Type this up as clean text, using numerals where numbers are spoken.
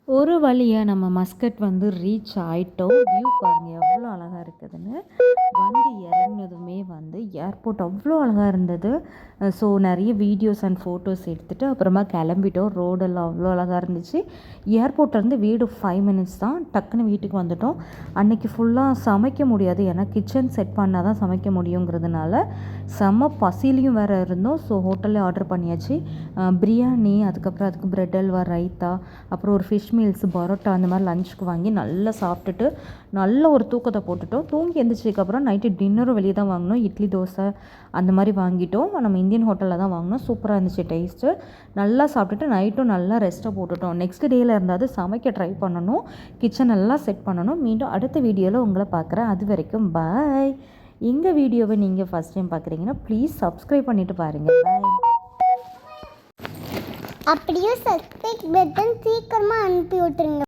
ஒரு வழியா நம்ம மஸ்கட் வந்து ரீச் ஆயிட்டோம். வியூ பாருங்க எவ்வளோ அழகா இருக்குதுன்னு. வந்து இறங்குனதுமே வந்து ஏர்போர்ட் அவ்வளோ அழகா இருந்தது. ஸோ நெறைய வீடியோஸ் அண்ட் ஃபோட்டோஸ் எடுத்துட்டு அப்புறமா கிளம்பிட்டோம். ரோடெல்லாம் அவ்வளோ அழகா இருந்துச்சு. ஏர்போர்ட்லேருந்து வீடு 5 மினிட்ஸ் தான். டக்குன்னு வீட்டுக்கு வந்துட்டோம். அன்னைக்கு ஃபுல்லாக சமைக்க முடியாது. ஏன்னா கிச்சன் செட் பண்ணால் தான் சமைக்க முடியுங்கிறதுனால செம்ம பசிலையும் வேறு இருந்தோம். ஸோ ஹோட்டல்லே ஆர்டர் பண்ணியாச்சு. பிரியாணி, அதுக்கப்புறம் அதுக்கு பிரெட் அல்வா, ரைத்தா, அப்புறம் ஒரு ஃபிஷ் மீல்ஸ், பரோட்டா அந்த மாதிரி லஞ்சுக்கு வாங்கி நல்லா சாப்பிட்டுட்டு நல்ல ஒரு தூக்கத்தை போட்டுட்டோம். தூங்கி எழுந்திரிச்சதுக்கப்புறம் நைட்டு டின்னரும் வெளியே தான் வாங்கினோம். இட்லி, தோசை அந்த மாதிரி வாங்கிட்டோம். நம்ம இந்தியன் ஹோட்டலில் தான் வாங்கினோம். சூப்பராக இருந்துச்சு டேஸ்ட்டு. நல்லா சாப்பிட்டுட்டு நைட்டும் நல்லா ரெஸ்ட்டை போட்டுட்டோம். நெக்ஸ்ட் டேயில் இருந்தாவது சமைக்க ட்ரை பண்ணணும். கிச்சன் எல்லாம் செட் பண்ணணும். மீண்டும் அடுத்த வீடியோவில் உங்களை பார்க்குறேன். அது வரைக்கும் பாய். எங்கள் வீடியோவை நீங்கள் ஃபஸ்ட் டைம் பார்க்குறீங்கன்னா ப்ளீஸ் சப்ஸ்கிரைப் பண்ணிவிட்டு பாருங்கள். பாய். அப்படியே சப்ஸ்கிரைப் பட்டன் சீக்கிரமாக அனுப்பி விட்டுருங்க.